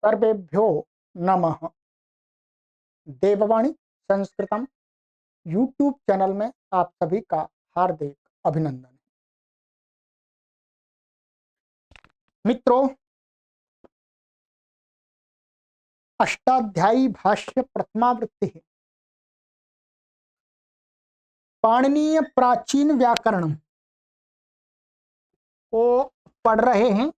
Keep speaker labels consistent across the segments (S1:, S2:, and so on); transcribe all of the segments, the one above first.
S1: सर्वेभ्यो नमः। देववाणी संस्कृतम YouTube channel में आप सभी का हार्दिक अभिनंदन। मित्रों, अष्टाध्यायी भाष्य प्रथमावृत्ति पाणिनीय प्राचीन व्याकरण को पढ़ रहे हैं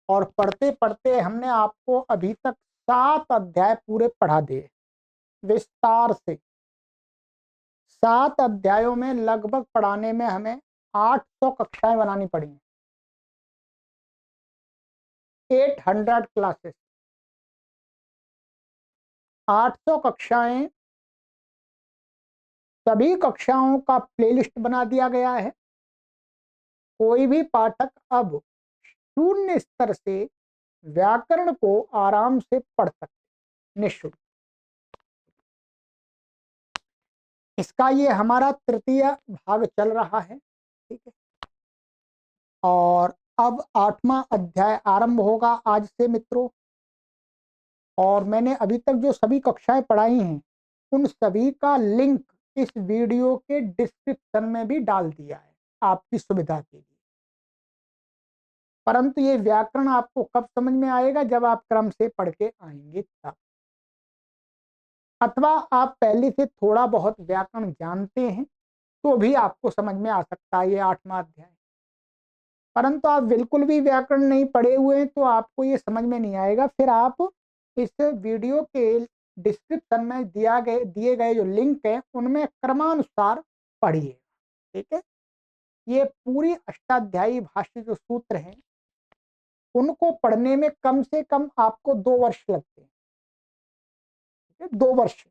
S1: और पढ़ते पढ़ते हमने आपको अभी तक 7 अध्याय पूरे पढ़ा दिए विस्तार से। 7 अध्यायों में लगभग पढ़ाने में हमें 800 कक्षाएं बनानी पड़ी, 800 क्लासेस। 800 कक्षाएं, सभी कक्षाओं का प्लेलिस्ट बना दिया गया है। कोई भी पाठक अब शून्य स्तर से व्याकरण को आराम से पढ़ सकते निःशुल्क। इसका ये हमारा तृतीय भाग चल रहा है, ठीक है। और अब 8वां अध्याय आरंभ होगा आज से मित्रों। और मैंने अभी तक जो सभी कक्षाएं पढ़ाई हैं उन सभी का लिंक इस वीडियो के डिस्क्रिप्शन में भी डाल दिया है आपकी सुविधा के लिए। परंतु ये व्याकरण आपको कब समझ में आएगा? जब आप क्रम से पढ़ के आएंगे तब, अथवा आप पहले से थोड़ा बहुत व्याकरण जानते हैं तो भी आपको समझ में आ सकता है ये 8वां अध्याय। परंतु आप बिल्कुल भी व्याकरण नहीं पढ़े हुए हैं तो आपको ये समझ में नहीं आएगा। फिर आप इस वीडियो के डिस्क्रिप्शन में दिए गए जो लिंक है उनमें क्रमानुसार पढ़िए, ठीक है। ये पूरी अष्टाध्यायी भाष्य जो सूत्र हैं उनको पढ़ने में कम से कम आपको 2 वर्ष लगते हैं, ठीक है। 2 वर्ष,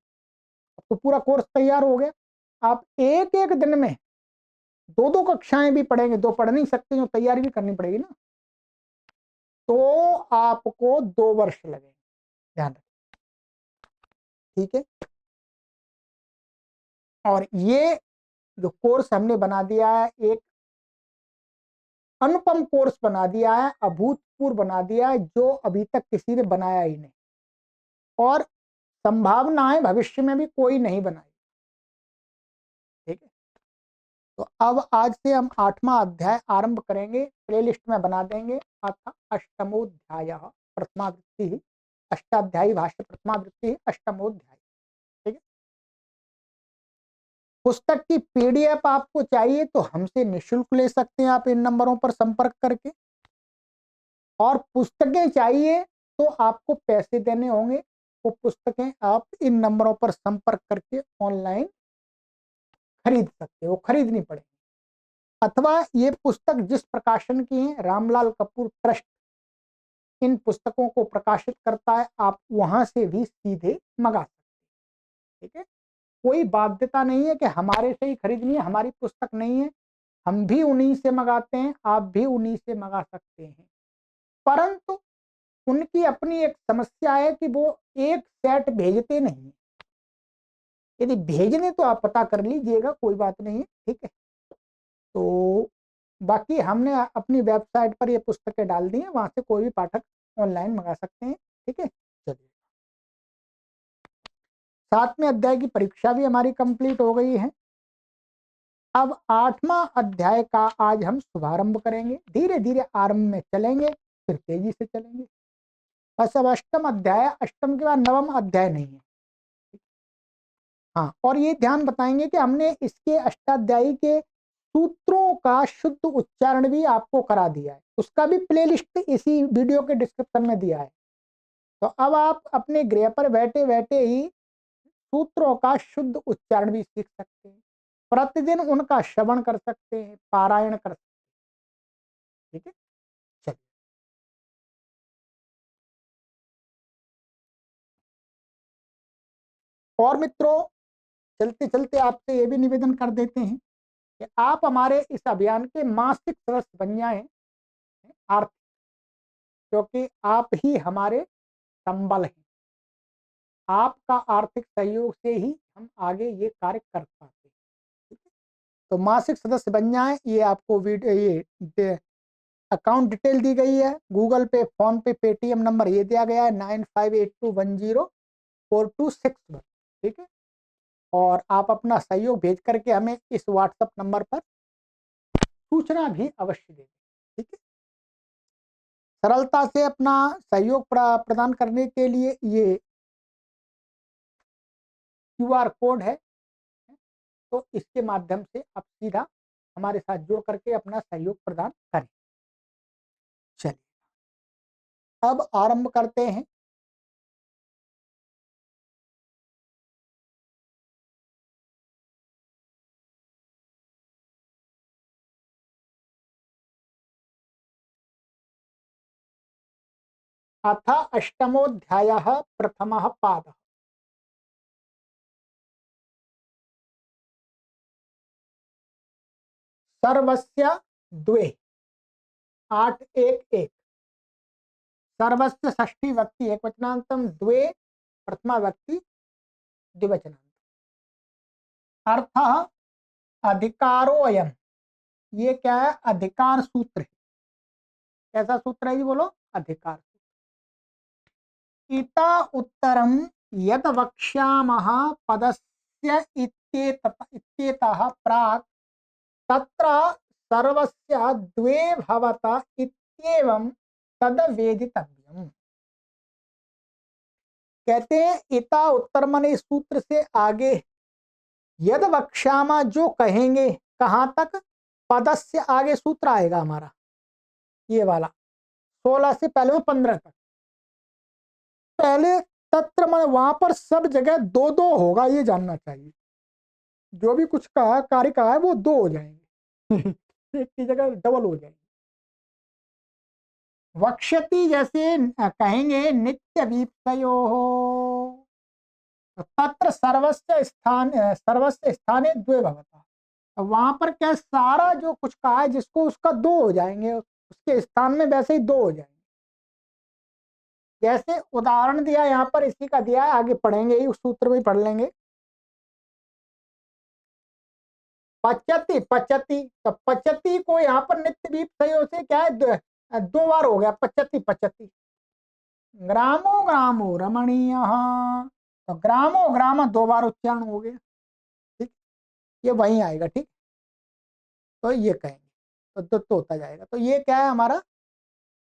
S1: अब तो पूरा कोर्स तैयार हो गया। आप एक एक दिन में 2-2 कक्षाएं भी पढ़ेंगे, 2 पढ़ नहीं सकते, जो तैयारी भी करनी पड़ेगी ना, तो आपको 2 वर्ष लगेंगे, ध्यान रखें, ठीक है। और ये जो कोर्स हमने बना दिया है, एक अनुपम कोर्स बना दिया है, अभूतपूर्व बना दिया है, जो अभी तक किसी ने बनाया ही नहीं, और संभावना है भविष्य में भी कोई नहीं बनाएगा, ठीक है। तो अब आज से हम 8वां अध्याय आरंभ करेंगे, प्लेलिस्ट में बना देंगे। अथ अष्टमोध्याय प्रथमावृत्ति, अष्टाध्यायी भाष्य प्रथमावृत्ति अष्टमोध्याय, ठीक है। पुस्तक की पीडीएफ आपको चाहिए तो हमसे निःशुल्क ले सकते हैं आप इन नंबरों पर संपर्क करके, और पुस्तकें चाहिए तो आपको पैसे देने होंगे। वो पुस्तकें आप इन नंबरों पर संपर्क करके ऑनलाइन खरीद सकते हो, खरीदनी पड़ेगी। अथवा ये पुस्तक जिस प्रकाशन की है, रामलाल कपूर ट्रस्ट इन पुस्तकों को प्रकाशित करता है, आप वहां से भी सीधे मंगा सकते हैं, ठीक है। कोई बाध्यता नहीं है कि हमारे से ही खरीदनी है, हमारी पुस्तक नहीं है, हम भी उन्हीं से मंगाते हैं, आप भी उन्हीं से मंगा सकते हैं। परंतु उनकी अपनी एक समस्या है कि वो एक सेट भेजते नहीं। यदि भेजने तो आप पता कर लीजिएगा, कोई बात नहीं है, ठीक है। तो बाकी हमने अपनी वेबसाइट पर ये पुस्तकें डाल दी हैं, वहां से कोई भी पाठक ऑनलाइन मंगा सकते हैं, ठीक है। चलिए, 7वें अध्याय की परीक्षा भी हमारी कंप्लीट हो गई है। अब 8वां अध्याय का आज हम शुभारंभ करेंगे। धीरे धीरे आरंभ में चलेंगे, फिर तेजी से चलेंगे। बस अब अष्टम अध्याय, अष्टम के बाद नवम अध्याय नहीं है। हाँ, और ये ध्यान बताएंगे कि हमने इसके अष्टाध्यायी के सूत्रों का शुद्ध उच्चारण भी आपको करा दिया है, उसका भी प्लेलिस्ट इसी वीडियो के डिस्क्रिप्शन में दिया है। तो अब आप अपने गृह पर बैठे बैठे ही सूत्रों का शुद्ध उच्चारण भी सीख सकते हैं, प्रतिदिन उनका श्रवण कर सकते हैं, पारायण कर सकते हैं, ठीक है। चलिए, और मित्रों, चलते चलते आपसे ये भी निवेदन कर देते हैं कि आप हमारे इस अभियान के मासिक सदस्य बन जाएं, आर्थिक, क्योंकि आप ही हमारे संबल हैं। आपका आर्थिक सहयोग से ही हम आगे ये कार्य कर पाते हैं, ठीक है? तो मासिक सदस्य बन जाएं, ये आपको वीडियो ये अकाउंट डिटेल दी गई है, गूगल पे, फोन पे, पेटीएम नंबर ये दिया गया है 9582104261, ठीक है। और आप अपना सहयोग भेज करके हमें इस व्हाट्सएप नंबर पर सूचना भी अवश्य दें, ठीक है। सरलता से अपना सहयोग प्रदान करने के लिए ये क्यूआर कोड है, तो इसके माध्यम से आप सीधा हमारे साथ जुड़ करके अपना सहयोग प्रदान करें। चलिए अब आरंभ करते हैं। अथ अष्टमोऽध्यायः प्रथमः पादः। सर्वस्य द्वे 811 सर्वस्य षष्ठी व्यक्ति एकवचनांतम द्वे प्रथमा व्यक्ति द्विवचनांतम। अर्थः अधिकारोऽयम्, ये क्या है? अधिकार सूत्र है। कैसा सूत्र है जी? बोलो। अधिकार सूत्र। इता उत्तरम यद वक्ष्यामः पदस्य इत्येतः प्राक् तत्र सर्वस्य द्वे भवत इत्येवं तद वेदितव्यम्। कहते हैं इता उत्तर माने इस सूत्र से आगे, यद वक्ष्यामा जो कहेंगे, कहां तक? पदस्य आगे सूत्र आएगा हमारा ये वाला 16 से पहले वो 15 तक। पहले तत्र माने वहां पर सब जगह दो दो होगा, ये जानना चाहिए। जो भी कुछ कहा, कार्य कहा है, वो दो हो जाएंगे एक की जगह डबल हो जाएंगे। वक्ष्यति जैसे कहेंगे नित्य वीप्सयो हो, तत्र सर्वस्य स्थाने द्वे भवता। वहां पर क्या, सारा जो कुछ कहा है जिसको उसका दो हो जाएंगे, उसके स्थान में वैसे ही दो हो जाएंगे। जैसे उदाहरण दिया यहाँ पर, इसी का दिया है, आगे पढ़ेंगे ही, उस सूत्र में पढ़ लेंगे। पचती पचती, तो पचती को यहाँ पर नित्य वीप्सयो से क्या है, दो बार हो गया, पचती पचती। ग्रामो ग्रामो रमणीय, तो ग्रामो ग्राम दो बार उच्चारण हो गया, ठीक। ये वहीं आएगा, ठीक। तो ये कहेंगे तो दुत्त होता जाएगा। तो ये क्या है हमारा?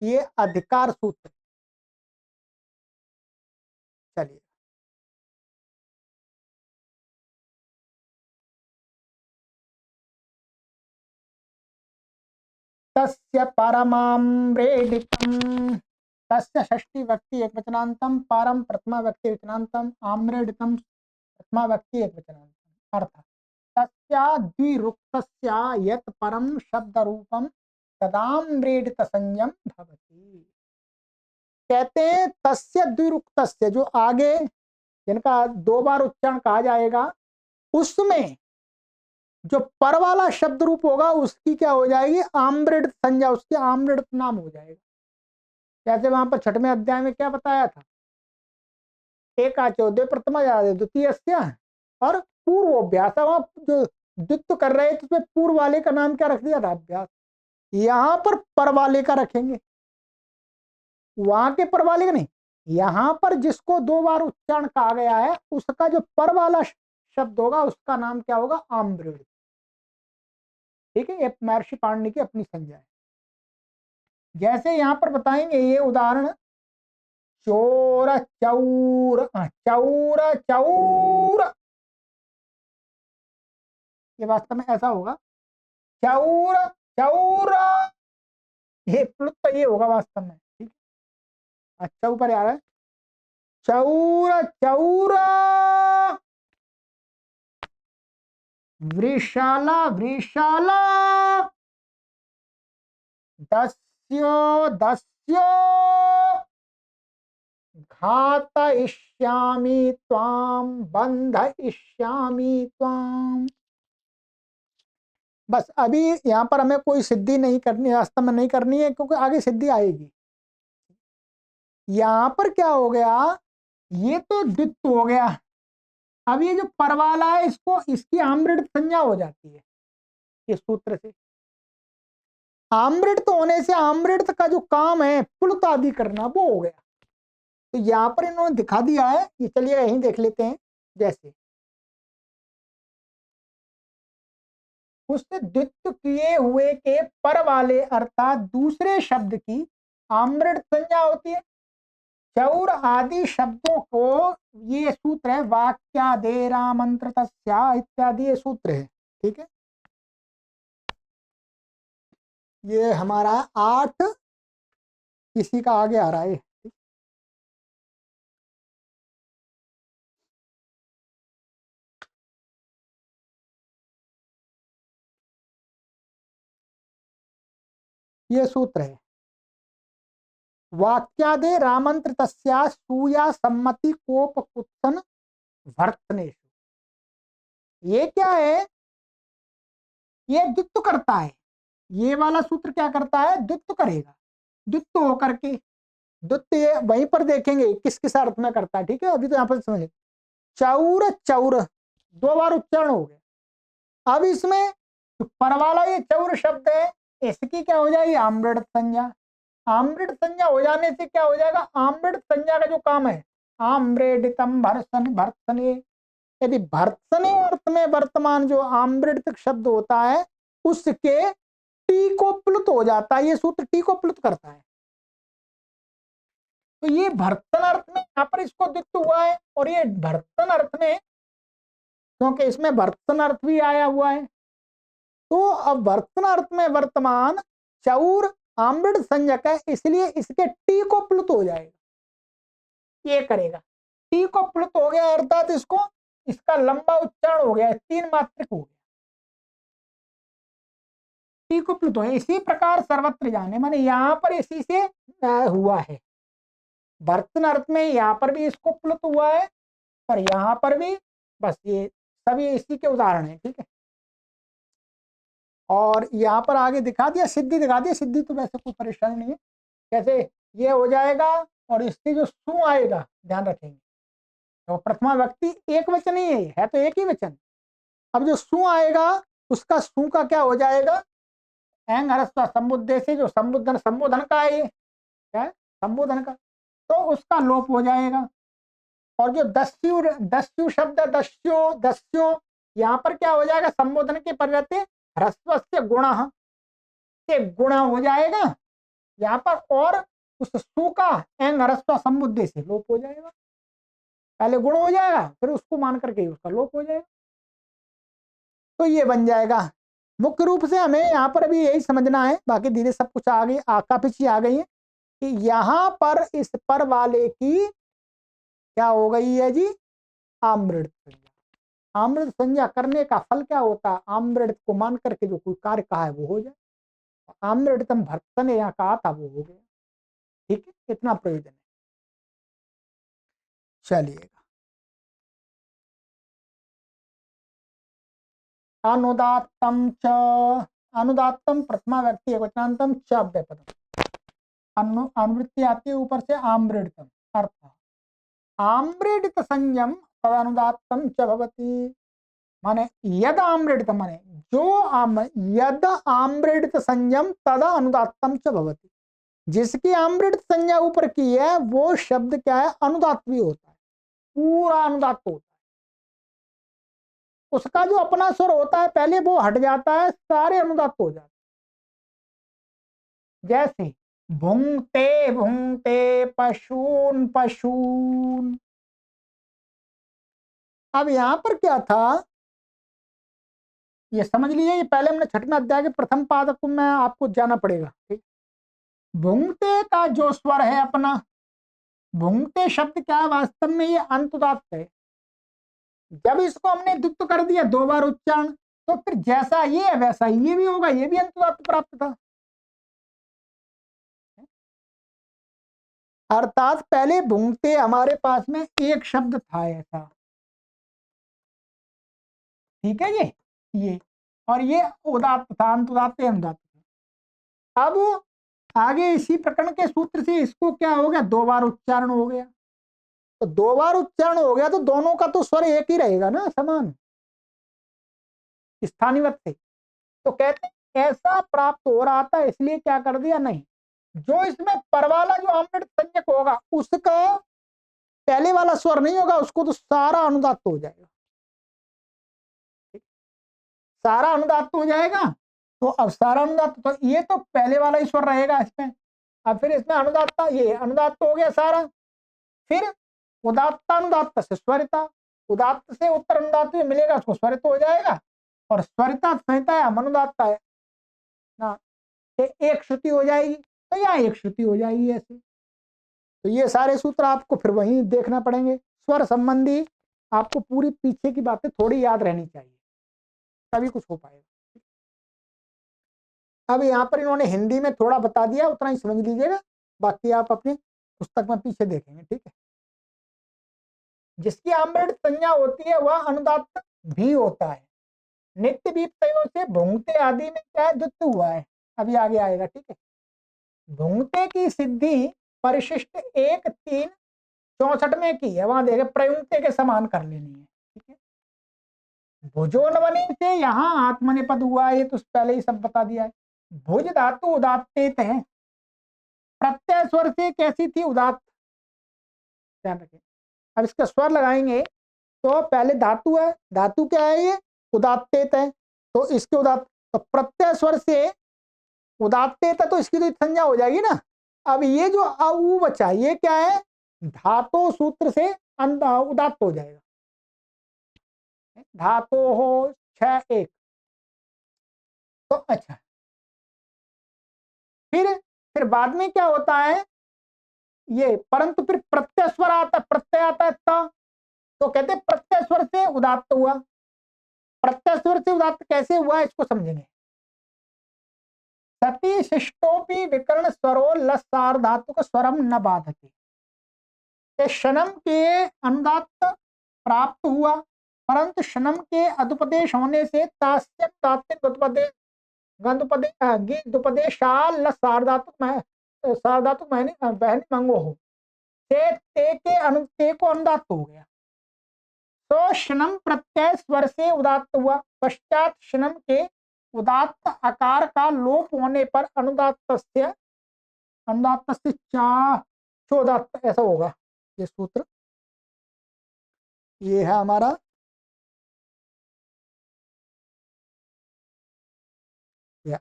S1: ये अधिकार सूत्र। चलिए तस्य परमाम्रेडितम, तस्य षष्ठी व्यक्ति एकवचनांतम, पारम प्रथमा व्यक्ति वचनांतम, आम्रेडितम प्रथमा व्यक्ति एकवचनांतम। अर्थ तस्या द्विरुक्तस्या यत् परम शब्द रूपम तदाम्रेडित संयम भवति। कहते हैं तस्य द्विरुक्तस्य, जो आगे जिनका दो बार उच्चारण कहा जाएगा, उसमें जो पर वाला शब्द रूप होगा उसकी क्या हो जाएगी? आम्रेड संज्ञा, उसके आम्रेड नाम हो जाएगा। जैसे वहां पर छठवें अध्याय में क्या बताया था? एक आचोदय प्रथमा द्वितीय और पूर्व अभ्यास, वहां जो द्वित्व कर रहे थे उसमें पूर्व वाले का नाम क्या रख दिया था? अभ्यास। यहाँ पर वाले का रखेंगे, वहां के पर वाले का नहीं। यहाँ पर जिसको दो बार उच्चारण कहा गया है उसका जो पर वाला शब्द होगा उसका नाम क्या होगा? आम्रेड, ठीक है। ये महर्षि पाणिनि की अपनी संज्ञा है। जैसे यहाँ पर बताएंगे ये उदाहरण, चोर चौर, चौर चौर, ये वास्तव में ऐसा होगा, चौर चौर, ये प्लुत ये होगा वास्तव में, ठीक। अच्छा ऊपर आ रहा है, चौर चौर, वृषाला वृषाला, दस्यो दस्यो, घातयिष्यामि त्वां बंधयिष्यामि त्वां। बस अभी यहाँ पर हमें कोई सिद्धि नहीं करनी, वास्तव में नहीं करनी है, क्योंकि आगे सिद्धि आएगी। यहाँ पर क्या हो गया, ये तो द्वित्व हो गया। अब ये जो परवाला है इसको, इसकी आम्रेड संज्ञा हो जाती है इस सूत्र से। आमृत होने से आमृत का जो काम है प्लुत आदि करना वो हो गया। तो यहां पर इन्होंने दिखा दिया है, ये चलिए यहीं देख लेते हैं। जैसे उससे द्वित्व किए हुए के पर वाले अर्थात दूसरे शब्द की आमृत संज्ञा होती है। चौर आदि शब्दों को, ये सूत्र है वाक्यादेरामंत्रतस्या इत्यादि, ये सूत्र है। ठीक है, ये हमारा 8 किसी का आगे आ रहा है। ये सूत्र है वाक्यादे रामंत्र तस्या सूया सम्मति कोप कुत्सन भर्तनेश। ये क्या है, ये द्वित्व करता है। ये वाला सूत्र क्या करता है, द्वित्व करेगा। द्वित्व होकर के द्वित्व ये वहीं पर देखेंगे किस किस अर्थ में करता है। ठीक है, अभी तो यहाँ पर समझे चौर चौर 2 बार उच्चारण हो गया। अब इसमें जो पर वाला ये चौर शब्द है, इसकी क्या हो जाएगी, आमृत संज्ञा। आमृत संज्ञा हो जाने से क्या हो जाएगा, आमृत संज्ञा का जो काम है आम्रेडितम भर्सन भर्सने, यदि भर्सने अर्थ में वर्तमान जो आमृत शब्द होता है उसके टी को प्लुत हो जाता है। ये सूत्र टी को प्लुत करता है। तो ये भर्तन अर्थ में यहाँ पर इसको द्वित्व हुआ है, और ये भर्तन अर्थ में, क्योंकि इसमें भर्तन अर्थ भी आया हुआ है, तो अब भर्तन अर्थ में वर्तमान चौर आमृत संज्ञक है, इसलिए इसके टी को प्लुत हो जाएगा। ये करेगा, टी को प्लुत हो गया अर्थात इसको, इसका लंबा उच्चारण हो गया, 3 मात्रिक हो गया, टी को प्लुत हो गया। इसी प्रकार सर्वत्र जाने, माने यहाँ पर इसी से हुआ है। भर्तन अर्थ में यहाँ पर भी इसको प्लुत हुआ है, और यहाँ पर भी, बस ये सभी इसी के उदाहरण है। ठीक है, और यहाँ पर आगे दिखा दिया, सिद्धि दिखा दिया। सिद्धि तो वैसे कोई परेशानी नहीं है, कैसे ये हो जाएगा, और इससे जो सु आएगा ध्यान रखेंगे, तो प्रथमा व्यक्ति एक वचन ही है तो एक ही वचन। अब जो सु आएगा उसका सु का क्या हो जाएगा, एंग हरस्ता संबुद्धे से, जो संबोधन संबोधन का है, ये क्या है, संबोधन का, तो उसका लोप हो जाएगा। और जो दस्यु दस्यु शब्द, दस्यो दस्यो, यहाँ पर क्या हो जाएगा, संबोधन के परिवर्ते ह्रस्व से गुण से गुण हो जाएगा यहाँ पर, और उस सु का एंग ह्रस्व संबुद्धे से लोप हो जाएगा। पहले गुण हो जाएगा, फिर उसको मान करके उसका लोप हो जाएगा। तो ये बन जाएगा। मुख्य रूप से हमें यहाँ पर अभी यही समझना है, बाकी धीरे सब कुछ आ गई, आका पीछे आ गई है कि यहाँ पर इस पर वाले की क्या हो गई है जी, आमृत संज्ञा। आमृत संज्ञा करने का फल क्या होता है, आमृत को मान करके जो कोई कार्य कहा है वो हो जाए। आमृतम भर्तन यहाँ कहा था वो हो गया। ठीक है, इतना प्रयोजन है। चलिएगा, अनुदात्तम च, अनुदात्तम प्रथमा व्यक्ति एकवचनांतम च अव्यपदम, अनुवृत्ति आती है ऊपर से आम्रेडितम, अर्थ आम्रेडित संयम तदनुदात्तम च भवति। माने यद आम्रेडित, माने जो यद आम्रेडित संयम तद अनुदात्तम च भवति, जिसकी आम्रेडित संज्ञा ऊपर की है वो शब्द क्या है, अनुदात भी होता है, पूरा अनुदात होता है। उसका जो अपना स्वर होता है पहले वो हट जाता है, सारे अनुदात हो जाते हैं। जैसे भुंगते भुंगते पशून पशून। अब यहां पर क्या था ये समझ लीजिए, ये पहले हमने 6वें अध्याय के प्रथम पाद को मैं आपको जाना पड़ेगा। ठीक, भुंगते का जो स्वर है अपना, भुंगते शब्द क्या है वास्तव में, ये अंतुदात्त है। जब इसको हमने द्वित्व कर दिया 2 बार उच्चारण, तो फिर जैसा ये है वैसा ये भी होगा, ये भी अंतुदात्त प्राप्त था। अर्थात पहले भुंगते हमारे पास में एक शब्द था ऐसा। ठीक है, ये और ये उदात्त था, अंतुदात्त अनुदात्त था। अब आगे इसी प्रकरण के सूत्र से इसको क्या हो गया, 2 बार उच्चारण हो गया। तो 2 बार उच्चारण हो गया तो दोनों का तो स्वर एक ही रहेगा ना, समान स्थानीवत से। तो कहते हैं ऐसा प्राप्त हो रहा था, इसलिए क्या कर दिया, नहीं, जो इसमें पर वाला जो अमृत संज्ञक होगा उसका पहले वाला स्वर नहीं होगा, उसको तो सारा अनुदात्त हो जाएगा, सारा अनुदात्त हो जाएगा। तो अब सारा अनुदात्त, तो ये तो पहले वाला ही स्वर रहेगा इसमें। अब फिर इसमें अनुदात्ता, ये अनुदात्त हो गया सारा। फिर उदात्त अनुदात्त से स्वरिता, उदात्त से उत्तर अनुदात्त में मिलेगा, उसको स्वरित हो जाएगा। और स्वरिता संहिता है, अनुदात्ता है ना, एक श्रुति हो जाएगी, तो यहाँ एक श्रुति हो जाएगी ऐसे। तो ये सारे सूत्र आपको फिर वहीं देखना पड़ेंगे, स्वर संबंधी आपको पूरी पीछे की बातें थोड़ी याद रहनी चाहिए, तभी कुछ हो पाएगा। अब यहाँ पर इन्होंने हिंदी में थोड़ा बता दिया, उतना ही समझ लीजिएगा, बाकी आप अपनी पुस्तक में पीछे देखेंगे, ठीक है। जिसकी अमृत संज्ञा होती है वह अनुदात्त भी होता है। नित्य विपत्तियों से भुंगते आदि में क्या द्वित्व हुआ है, अभी आगे आएगा, ठीक है। भुंगते की सिद्धि परिशिष्ट 1-3-64 में की है, वहां देखे प्रयुक्ते के समान कर लेनी है, ठीक है। भुजोन्वने से यहाँ आत्मनेपद हुआ है, ये तो पहले ही सब बता दिया है। भुज धातु उदात्तेत है, प्रत्यय स्वर से कैसी थी, उदात्त, ध्यान रखें। अब इसका स्वर लगाएंगे तो पहले धातु है, धातु क्या है, ये उदात्तेत है, तो इसके उदात्त, तो प्रत्यय स्वर से उदात्तेत है, तो इसकी तो संज्ञा हो जाएगी ना। अब ये जो अउ बचा, ये क्या है, धातु सूत्र से उदात्त हो जाएगा, धातु हो 6-1। तो अच्छा, फिर बाद में क्या होता है ये, परंतु फिर प्रत्यय स्वर आता, प्रत्यय आता है तो कहते हैं प्रत्यय स्वर से उदात्त हुआ। प्रत्यय स्वर से उदात्त कैसे हुआ, इसको समझेंगे। सती शिष्टोपि विकर्ण स्वरो लसार धातु स्वरम न बाधते, शनम के अनुदात्त प्राप्त हुआ, परंतु शनम के अदुपदेश होने से बहन मंगो हो, ते के अनुते को अनुदात्त हो गया। तो शनम प्रत्यय स्वर से उदात्त हुआ, पश्चात शनम के उदात्त आकार का लोप होने पर अनुदात्तस्य चोदात्त, ऐसा होगा ये सूत्र। ये है हमारा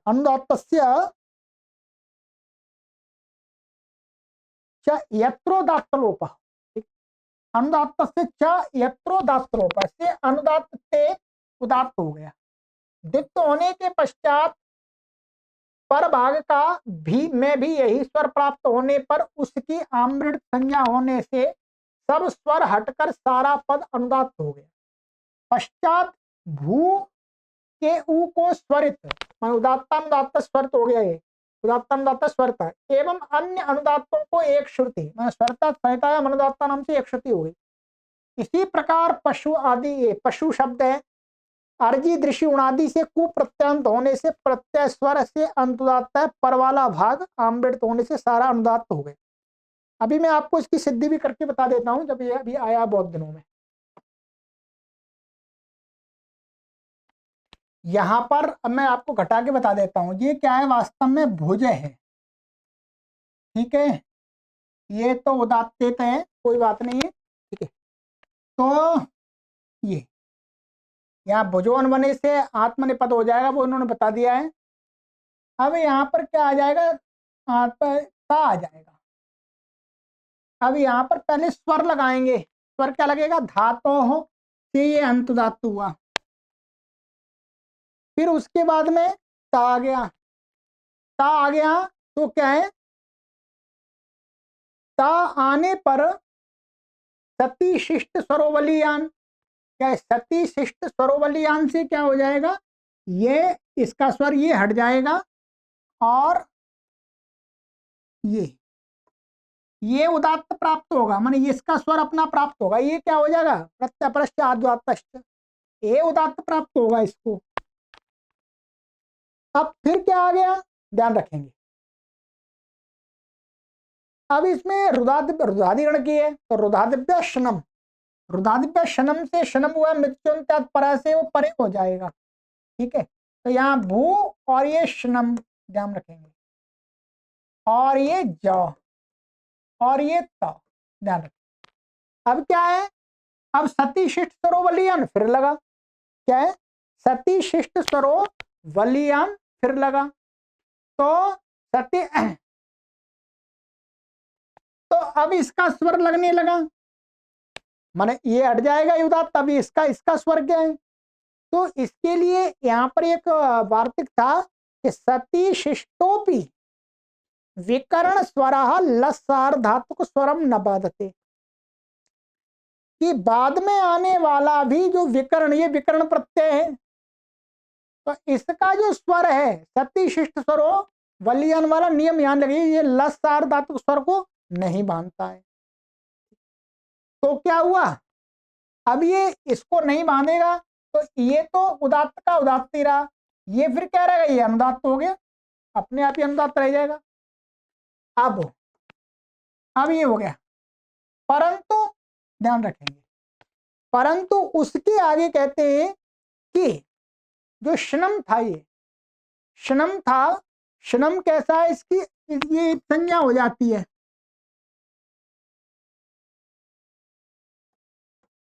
S1: अनुदात्तस्य च यत्रोदात्त लोप, अनुदात्तस्य च यत्रोदात्त लोप से अनुदात्त से उदात्त हो गया। द्वित्व होने के पश्चात पर भाग का भी यही स्वर प्राप्त होने पर उसकी आमृत संज्ञा होने से सब स्वर हटकर सारा पद अनुदात्त हो गया। पश्चात भू के ऊ को स्वरित, उदात्तानुदात्त स्वरित हो गया, ये उदात्तानुदात्त स्वरता, एवं अन्य अनुदात्तों को एक श्रुति, स्वरता संहिता या अनुदात्ता नाम से एक श्रुति हो गई। इसी प्रकार पशु आदि, ये पशु शब्द है, अर्जी दृश्य उणादि से कुप्रत्यंत होने से प्रत्यय स्वर से अनुदात्त है, पर वाला भाग आमृत होने से सारा अनुदात्त हो गए। अभी मैं आपको इसकी सिद्धि भी करके बता देता हूं, जब ये अभी आया बहुत दिनों में। यहां पर अब मैं आपको घटा के बता देता हूं, ये क्या है, वास्तव में भुज है, ठीक है। ये तो उदात्तेत है, कोई बात नहीं है, ठीक है। तो ये यहाँ भुजोन बने से आत्मनिपद हो जाएगा, वो इन्होंने बता दिया है। अब यहाँ पर क्या आ जाएगा, ता आ जाएगा। अब यहाँ पर पहले स्वर लगाएंगे, स्वर क्या लगेगा, धातो हो से ये अंत धातु हुआ, फिर उसके बाद में ता आ गया, ता आ गया तो क्या है, ता आने पर सती शिष्ट स्वरोवलियान, क्या है, सती शिष्ट स्वरोवलियान से क्या हो जाएगा, ये इसका स्वर ये हट जाएगा, और ये उदात्त प्राप्त होगा, माने इसका स्वर अपना प्राप्त होगा, ये क्या हो जाएगा, प्रत्यपरश्च आद्वात्तश्च, ये उदात्त प्राप्त होगा इसको। अब फिर क्या आ गया, ध्यान रखेंगे। अब इसमें रुदादिगण की है, तो रुदादिव्य शनम, रुदादिव्य शनम से शनम हुआ, मृत्युंत्यात् पर से वो परे हो जाएगा, ठीक है। तो यहाँ भू और ये श्नम ध्यान रखेंगे, और ये ज और ये त ध्यान रखेंगे। अब क्या है, अब सती शिष्ट स्वरो वलियान फिर लगा, क्या है, सती शिष्ट स्वरो वलियान फिर लगा। तो सती तो अब इसका स्वर लगने लगा, माने ये हट जाएगा उदात्त, तभी इसका इसका स्वर क्या है। तो इसके लिए यहाँ पर एक वार्तिक था कि सती शिष्टोपि विकर्ण स्वरः लसार्धातुक स्वरम न बाधते, कि बाद में आने वाला भी जो विकर्ण, ये विकर्ण प्रत्यय है, तो इसका जो स्वर है सती शिष्ट स्वरो वलियन वाला नियम यहां लगे, ये लसार्धातुक स्वर को नहीं बांधता है। तो क्या हुआ, अब ये इसको नहीं बांधेगा, तो ये तो उदात्त का उदात्त ही रहा, ये फिर क्या रहेगा, ये अनुदात्त हो गया, अपने आप ही अनुदात्त रह जाएगा। अब ये हो गया, परंतु ध्यान रखेंगे, परंतु उसके आगे कहते हैं कि जो श्नम था, ये श्नम था, श्नम कैसा है, इसकी ये संज्ञा हो जाती है,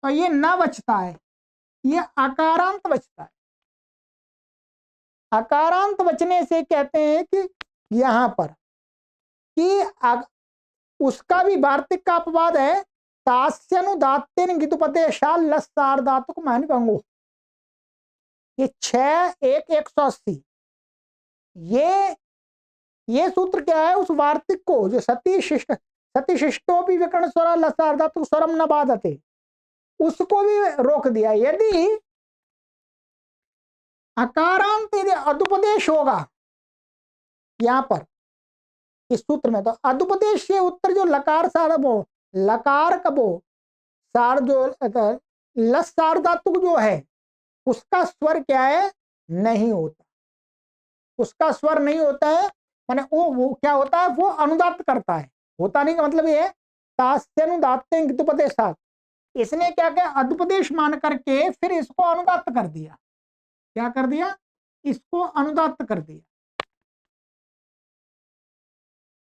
S1: तो ये न बचता है, ये आकारांत बचता है। आकारांत बचने से कहते हैं कि यहां पर कि उसका भी वार्तिक का अपवाद है, तास्यनुदात्तेन गितुपदेशाल लसार्धातुक महनिभंगो, ये 6-1-180, ये सूत्र क्या है, उस वार्तिक को जो सती शिष्टो भी विकर्ण स्वर लसार्धातुक स्वरम न बाधते, उसको भी रोक दिया। यदि अकारांत यदि अदुपदेश होगा यहां पर इस सूत्र में, तो अदुपदेश से उत्तर जो लकार सार्वो, लकार कबो सार जो लस सार्वधातुक जो है उसका स्वर क्या है, नहीं होता, उसका स्वर नहीं होता है, माने वो क्या होता है, वो अनुदात्त करता है, होता नहीं का मतलब ये है तास्यनुदात्तेन, इसने क्या किया, अदुपदेश मान करके फिर इसको अनुदात्त कर दिया, क्या कर दिया, इसको अनुदात्त कर दिया।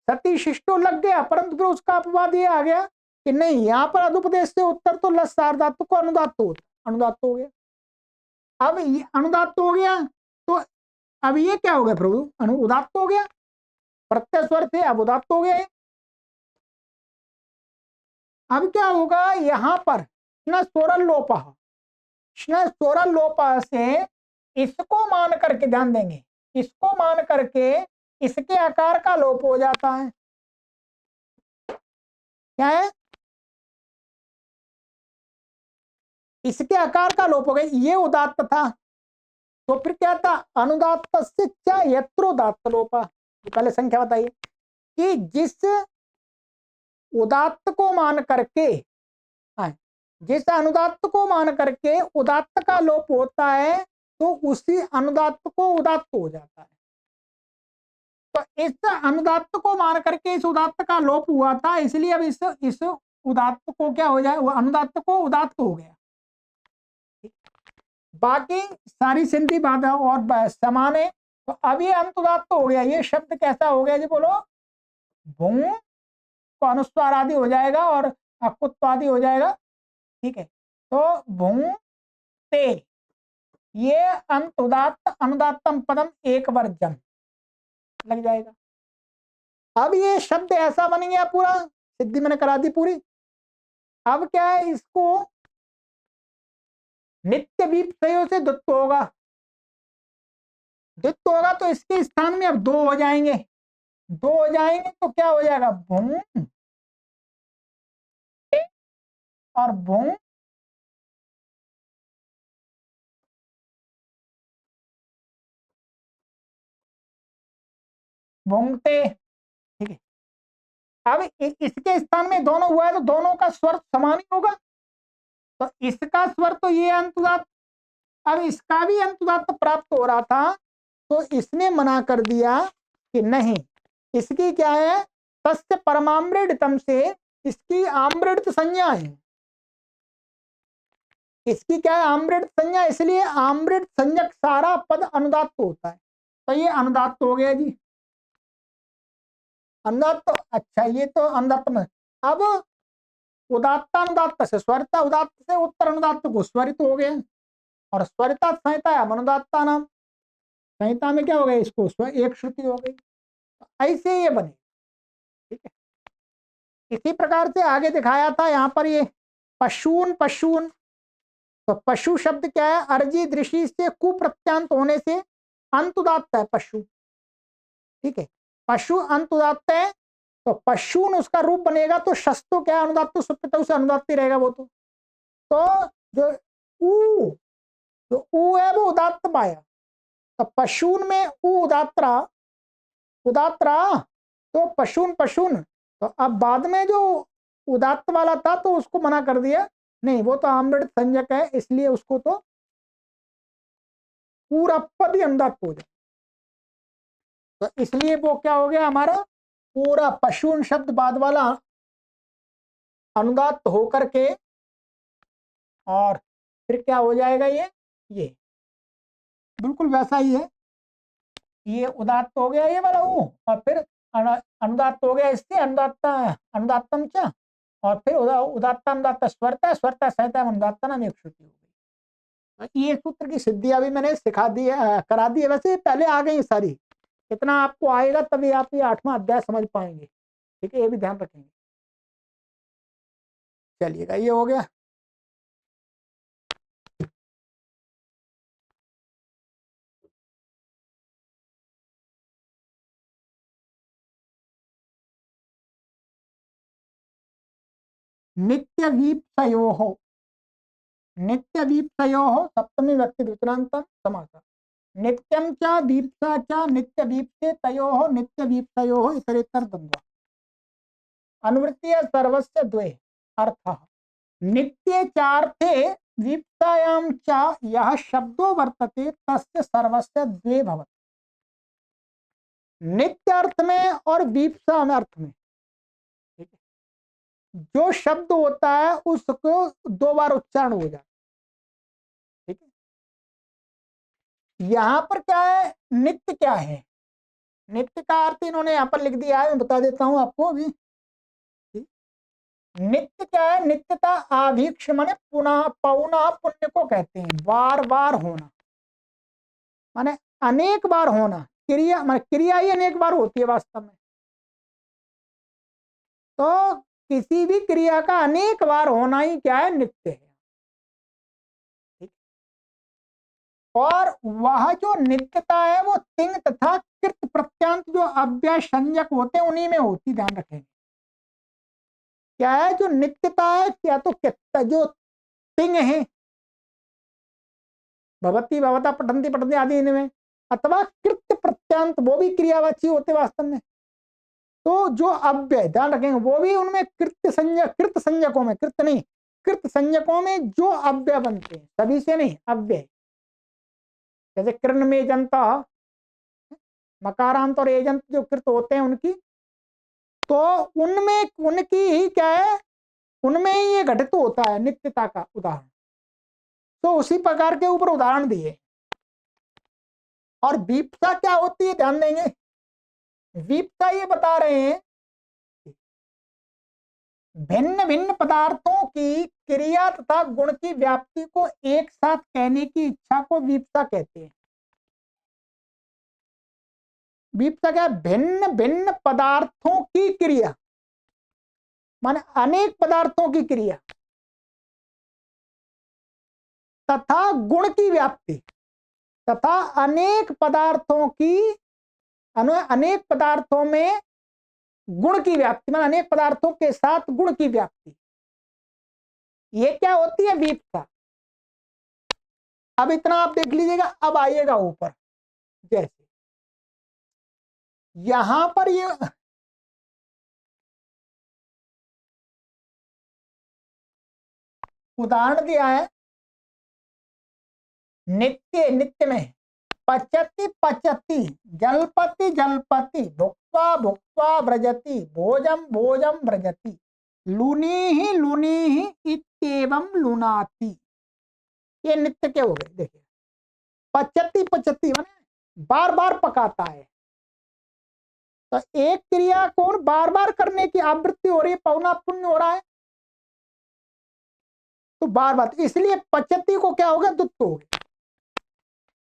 S1: सती शिष्टो लग गया, परंतु फिर उसका अपवाद ये आ गया कि नहीं, यहां पर अदुपदेश से उत्तर तो लस सार्वधातु को अनुदात्त हो गया। अब ये अनुदात्त हो गया, तो अब ये क्या हो गया प्रभु, उदात्त हो गया, प्रत्यय स्वर थे अब उदात्त हो गए। अब क्या होगा, यहां पर स्वरल लोपा से इसको मान करके, ध्यान देंगे, इसको मान करके इसके आकार का लोप हो जाता है, क्या है, इसके आकार का लोप हो गया, ये उदात्त था, तो फिर क्या था, अनुदात्त से क्या यत्रोदात्त लोपा, पहले संख्या बताइए कि जिस उदात्त को मान करके, जिस अनुदात्त को मान करके उदात्त का लोप होता है, तो उसी अनुदात्त को उदात्त हो जाता है। तो इस अनुदात्त को मान करके इस उदात्त का लोप हुआ था, इसलिए अब इस उदात्त को क्या हो जाए, वो अनुदात्त को उदात्त हो गया। बाकी सारी सिंधी बाधा और समान है, तो अब ये अंतुदात्त हो गया, ये शब्द कैसा हो गया जी, बोलो, भूं को अनुस्वार आदि हो जाएगा और कुत्व आदि हो जाएगा, ठीक है, तो भूं ते, ये अंतुदात्त अनुदात्तम पदम एक वर्जम लग जाएगा। अब ये शब्द ऐसा बन गया पूरा, सिद्धि मैंने करा दी पूरी। अब क्या है, इसको नित्य विपसयो से द्वित्व होगा, द्वित्व होगा तो इसके स्थान में अब दो हो जाएंगे, तो क्या हो जाएगा, भूं और भूं भूंगते, ठीक है। अब इसके स्थान में दोनों हुआ है, तो दोनों का स्वर समान ही होगा, तो इसका स्वर तो ये अंतुदात्त, अब इसका भी अंतुदात्त प्राप्त हो रहा था, तो इसने मना कर दिया कि नहीं, इसकी क्या है, तस्य परमामृतम से इसकी आमृत संज्ञा है, इसकी क्या है, आम्रेट संज्ञा, इसलिए आम्रेट संज्ञक सारा पद अनुदात्त होता है। तो ये अनुदात्त हो गया जी, अनुदात्त। अच्छा, ये तो अनुदात्त में। अब उदात्तानुदात्त से स्वरिता, उदात्त से उत्तर अनुदात्त को स्वरित हो गया, और स्वरिता संहिता अनुदात्ता नाम। संहिता में क्या हो गया, इसको एक श्रुति हो गई। ऐसे ये बने, ठीक है। इसी प्रकार से आगे दिखाया था यहाँ पर ये पशून, पशून। तो पशु शब्द क्या है, अर्जी दृष्टि से कुप्रत्यांत होने से अंत उदात्त है पशु, ठीक है। पशु अंत उदात्त है, तो पशून उसका रूप बनेगा, तो शस्तो क्या अनुदात्त, सुप्त से अनुदात्त ही रहेगा वो तो जो ऊ, जो ऊ है वो उदात्त पाया, तो पशून में ऊ उदात्रा, उदात्रा, तो पशून, पशून। तो अब बाद में जो उदात्त वाला था तो उसको मना कर दिया, नहीं वो तो आम्रट संज्ञक है, इसलिए उसको तो पूरा पद ही अनुदात्त हो जाए। तो इसलिए वो क्या हो गया, हमारा पूरा पशून शब्द बाद वाला अनुदात्त होकर के, और फिर क्या हो जाएगा, ये बिल्कुल वैसा ही है, ये उदात्त हो गया ये वाला वो, और फिर अनुदात्त हो गया इससे अनुदात्ता, अनुदात्तम च, और फिर उदात्ता अनुदात्त स्वरता, स्वरता सहता अनुदात्ता नाम एक श्रुति हो गई। ये सूत्र की सिद्धि अभी मैंने सिखा दी है, करा दी है, वैसे पहले आ गई सारी। इतना आपको आएगा तभी आप ये 8वां अध्याय समझ पाएंगे, ठीक है, ये भी ध्यान रखेंगे। चलिएगा, ये हो गया। नित्य वीप्सयोः, नित्य वीप्सयोः सप्तमी व्यक्ति द्वितीयान्तं समासः। नित्यं च वीप्सा च नित्य वीप्से तयोः नित्य वीप्सयोः इतरेतर द्वन्द्वः। अनुवृत्तीय सर्वस्य द्वे अर्थः। नित्ये चार्थे वीप्सायां च यः शब्दो वर्तते तस्य सर्वस्य द्वे भवति। नित्य अर्थ में और वीप्सा में अर्थ में, ठीक है, जो शब्द होता है उसको 2 बार उच्चारण हो जाता है, ठीक है। यहां पर क्या है, नित्य क्या है, नित्य का अर्थ इन्होंने यहां पर लिख दिया है, मैं बता देता हूं आपको अभी। नित्य क्या है, नित्यता आभीक्ष माने पुनः पौना पुण्य को कहते हैं, बार बार होना, माने अनेक बार होना, क्रिया माने क्रिया ही अनेक बार होती है वास्तव में। तो किसी भी क्रिया का अनेक बार होना ही क्या है, नित्य है, ठीक। और वह जो नित्यता है वो तिंग तथा कृत प्रत्यांत जो अव्यय संज्ञक होते हैं उन्हीं में होती, ध्यान रखेंगे। क्या है जो नित्यता है, क्या तो कितना जो तिंग है, भवती भवता पठंती पठंती आदि इनमें, अथवा कृत प्रत्यांत वो भी क्रियावाची होते वास्तव में। तो जो अव्यय, ध्यान रखेंगे, वो भी उनमें कृत संज्ञक, कृत संज्ञकों में, कृत नहीं कृत संज्ञकों में जो अव्यय बनते हैं, सभी से नहीं, अव्यय, जैसे कृण में जनता, मकारांत और एजंत जो कृत होते हैं उनकी, तो उनमें उनकी ही क्या है, उनमें ही ये घटित होता है नित्यता का उदाहरण। तो उसी प्रकार के ऊपर उदाहरण दिए। और वीप्सा क्या होती है, ध्यान देंगे, वीप्सा ये बता रहे हैं भिन्न भिन्न पदार्थों की क्रिया तथा गुण की व्याप्ति को एक साथ कहने की इच्छा को वीप्सा कहते हैं। वीप्सा क्या, भिन्न भिन्न पदार्थों की क्रिया, माने अनेक पदार्थों की क्रिया तथा गुण की व्याप्ति, तथा अनेक पदार्थों की, अनेक पदार्थों में गुण की व्याप्ति, माने अनेक पदार्थों के साथ गुण की व्याप्ति, ये क्या होती है, वीप्सा। अब इतना आप देख लीजिएगा, अब आइएगा ऊपर, जैसे यहां पर ये उदाहरण दिया है, नित्य, नित्य में पचति पचति, जलपति जलपति, भुक्त्वा भुक्त्वा व्रजति, भोजम भोजम व्रजति, लुनी ही इत्येवं लुनाति। ये नित्य के हो गए। देखिए पचती पचती माने बार बार पकाता है, तो एक क्रिया को बार बार करने की आवृत्ति हो रही है, पौना पुण्य हो रहा है, तो बार बार, इसलिए पचती को क्या हो गया, दुत्त हो गया।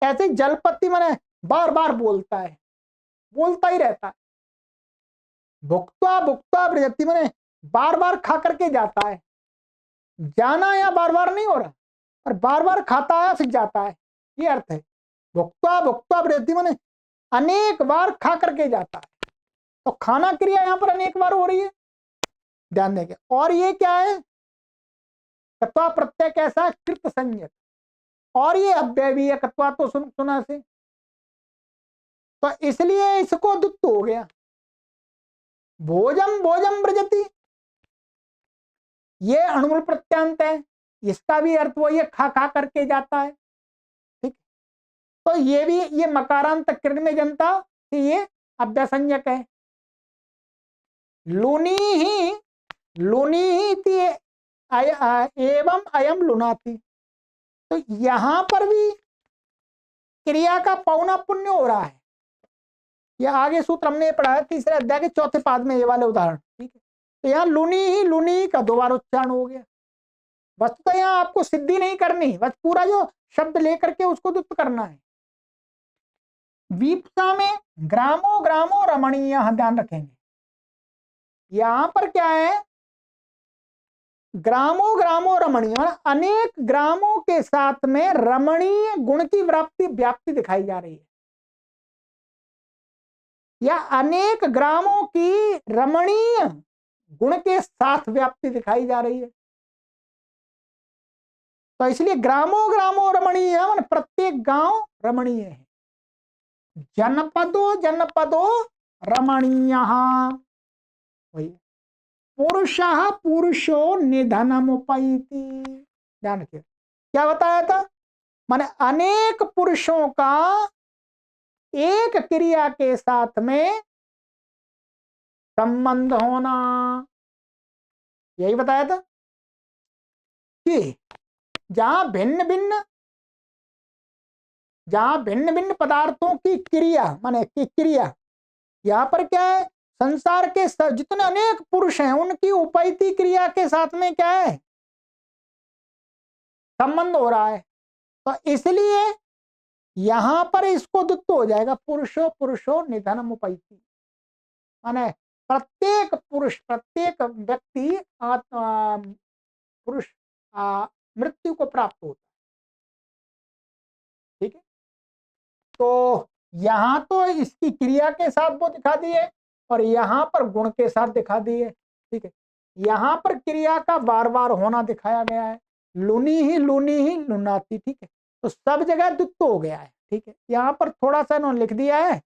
S1: ऐसे जलपति माने बार बार बोलता है, बोलता ही रहता है। भुक्ता भुक्ता प्रजति माने बार बार खा करके जाता है, जाना या बार बार नहीं हो रहा, और बार बार खाता है फिर जाता है, ये अर्थ है। भुक्ता भुक्ता प्रजति माने अनेक बार खा करके जाता है, तो खाना क्रिया यहां पर अनेक बार हो रही है, ध्यान देंगे। और ये क्या है, कत्वा प्रत्यय कैसा है, कृत संज्ञक, और ये अव्यय भी है, कत्वा तो सुना से, तो इसलिए इसको दुत्त हो गया। भोजम भोजम ब्रजति, ये अणुमूल प्रत्यांत है, इसका भी अर्थ वो ये खा खा करके जाता है, ठीक। तो ये भी, ये मकारांत कृत में जनता, ये अव्यय संज्ञक है। लुनी ही एवं अयम लुनाति, तो यहां पर भी क्रिया का पौना पुण्य हो रहा है। यह आगे सूत्र हमने पढ़ा है तीसरे अध्याय के चौथे पाद में, ये वाले उदाहरण, ठीक है। तो यहाँ लुनी का दोबारा उच्चारण हो गया। वस्तुतः यहाँ आपको सिद्धि नहीं करनी, बस पूरा जो शब्द लेकर के उसको दुत्त करना है। वीपसा में ग्रामो ग्रामो रमणीय, ध्यान रखेंगे, यहां पर क्या है, ग्रामो ग्रामो रमणीय, अनेक ग्रामों के साथ में रमणीय गुण की व्याप्ति दिखाई जा रही है, या अनेक ग्रामों की रमणीय गुण के साथ व्याप्ति दिखाई जा रही है। तो इसलिए ग्रामो ग्रामो रमणीय, प्रत्येक गांव रमणीय है। जनपदो जनपदो रमणीय, वही पुरुषः पुरुषो निधनमुपैति, ध्यान रखिए क्या बताया था, माने अनेक पुरुषों का एक क्रिया के साथ में संबंध होना, यही बताया था कि जहां भिन्न भिन्न पदार्थों की क्रिया, माने की क्रिया, यहां पर क्या है, संसार के जितने अनेक पुरुष हैं उनकी उपैति क्रिया के साथ में क्या है, संबंध हो रहा है। तो इसलिए यहां पर इसको दुत्त हो जाएगा, पुरुषो पुरुषो निधनम उपैति, माने प्रत्येक पुरुष, प्रत्येक व्यक्ति पुरुष मृत्यु को प्राप्त होता है, ठीक है। तो यहां तो इसकी क्रिया के साथ वो दिखा दिए, और यहां पर गुण के साथ दिखा दिए, ठीक है। यहां पर क्रिया का बार बार होना दिखाया गया है, लुनी ही लुनाती, ठीक है। तो सब जगह दुत्त हो गया है, ठीक है। यहां पर थोड़ा सा इन्होंने लिख दिया है,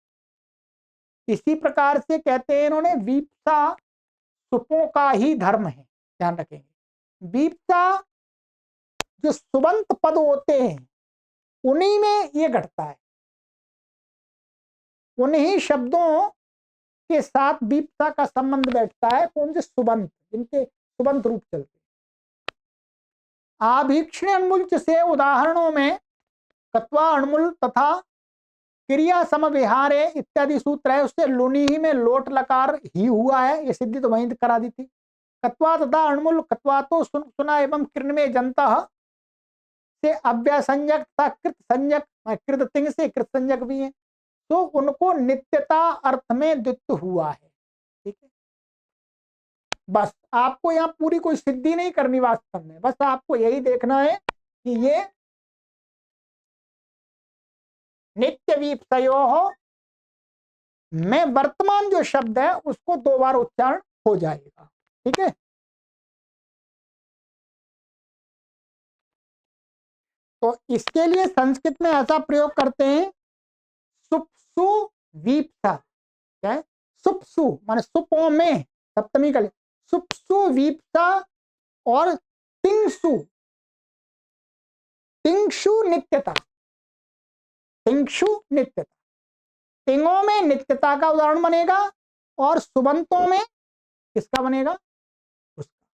S1: इसी प्रकार से कहते हैं इन्होंने, वीपसा सुपों का ही धर्म है, ध्यान रखेंगे। वीपसा जो सुबंत पद होते हैं उन्हीं में ये घटता है, उन्हीं शब्दों के साथ वीपसा का संबंध बैठता है, कौन से, सुबंत, जिनके सुबंत रूप चलते। आभीक्षण अणमुल से उदाहरणों में कत्वा अणमुल तथा क्रिया समविहारे इत्यादि सूत्र है, उससे लुनी ही में लोट लकार ही हुआ है, ये सिद्धि तो वहीं करा दी थी। कत्वा तथा अणमुल, कत्वा तो सुना एवं कृण में जनता से अव्यय संज्ञक तथा कृत संज्ञक, कृत तिंग से कृत संज्ञक भी है, तो उनको नित्यता अर्थ में द्वित्व हुआ है, ठीक है। बस आपको यहाँ पूरी कोई सिद्धि नहीं करनी वास्तव में, बस आपको यही देखना है कि ये नित्य वीपसयोः में वर्तमान जो शब्द है उसको दो बार उच्चारण हो जाएगा, ठीक है। तो इसके लिए संस्कृत में ऐसा प्रयोग करते हैं, सुप्सु वीपसा, क्या है, सुप्सु माने सुपों में, सप्तमी का सुप्सु वीपसा, और तिंगसु, तिंगसु नित्यता, तिंगसु नित्यता, तिंगों में नित्यता का उदाहरण बनेगा, और सुबंतों में किसका बनेगा, उसका।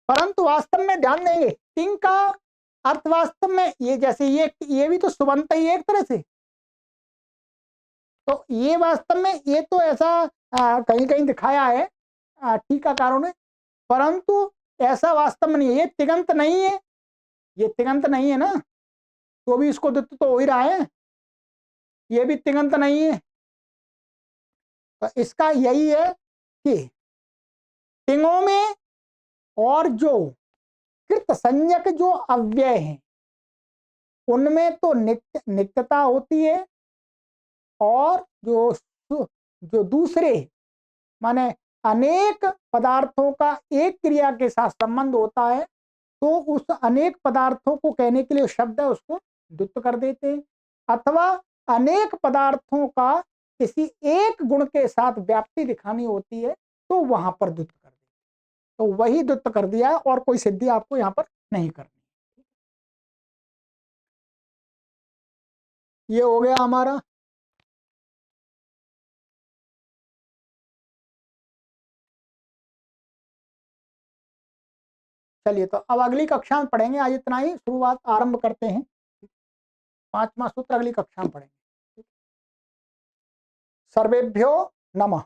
S1: परंतु वास्तव में ध्यान देंगे, तिंग का अर्थ वास्तव में ये जैसे ये भी तो सुबंत ही है एक तरह से। तो ये वास्तव में ये तो ऐसा कहीं कहीं दिखाया है टीकाकारों ने, परंतु ऐसा वास्तव में नहीं है। ये तिगंत नहीं है, ये तिगंत नहीं है ना, तो भी इसको द्वित्व तो हो ही रहा है, ये भी तिगंत नहीं है। तो इसका यही है कि तिंगों में और जो कृत संज्ञक जो अव्यय हैं उनमें तो नित्यता होती है, और जो दूसरे माने अनेक पदार्थों का एक क्रिया के साथ संबंध होता है, तो उस अनेक पदार्थों को कहने के लिए शब्द है उसको द्वित्व कर देते हैं। अथवा अनेक पदार्थों का किसी एक गुण के साथ व्याप्ति दिखानी होती है तो वहां पर द्वित्व कर देते, तो वही द्वित्व कर दिया और कोई सिद्धि आपको यहां पर नहीं करनी। ये हो गया हमारा। चलिए तो अब अगली कक्षा में पढ़ेंगे, आज इतना ही शुरुआत आरंभ करते हैं। 5वां सूत्र अगली कक्षा में पढ़ेंगे। सर्वेभ्यो नमः।